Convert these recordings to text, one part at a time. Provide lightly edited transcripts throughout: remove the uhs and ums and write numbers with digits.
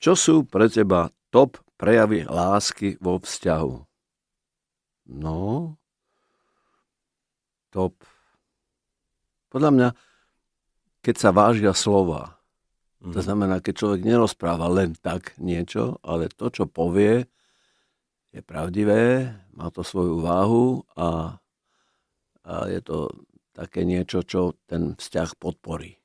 Čo sú pre teba top prejavy lásky vo vzťahu? No, top. Podľa mňa, keď sa vážia slova, to znamená, keď človek nerozpráva len tak niečo, ale to, čo povie, je pravdivé, má to svoju váhu a je to také niečo, čo ten vzťah podporí.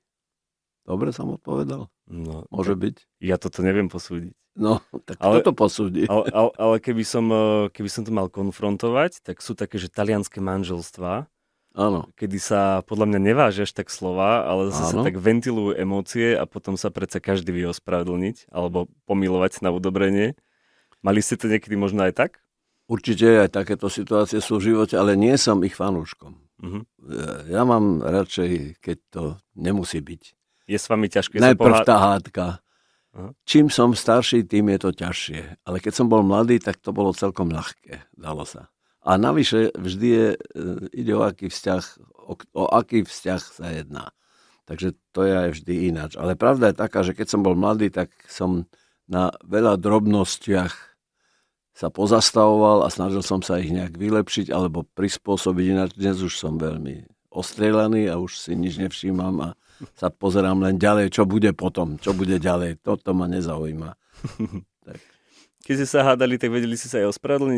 Dobre som odpovedal? No, Môže byť? ja toto neviem posúdiť. No, tak kto to posúdi? Ale keby som to mal konfrontovať, tak sú také, že talianske manželstvá, Áno. kedy sa podľa mňa nevážia až tak slova, ale zase Áno. tak ventilujú emócie a potom sa predsa každý vie ospravedlniť alebo pomilovať na udobrenie. Mali ste to niekedy možno aj tak? Určite aj takéto situácie sú v živote, ale nie som ich fanúškom. Mhm. Ja mám radšej, keď to nemusí byť. Je s vami ťažké Najprv tá hádka. Aha. Čím som starší, tým je to ťažšie. Ale keď som bol mladý, tak to bolo celkom ľahké. Dalo sa. A navyše vždy ide o aký vzťah sa jedná. Takže to je aj vždy ináč. Ale pravda je taká, že keď som bol mladý, tak som na veľa drobnostiach sa pozastavoval a snažil som sa ich nejak vylepšiť alebo prispôsobiť. Ináč dnes už som veľmi ostrieľaný a už si nič nevšímam a sa pozerám len ďalej, čo bude potom, čo bude ďalej. Toto ma nezaujíma. Tak. Keď ste sa hádali, tak vedeli ste sa aj ospravedlniť?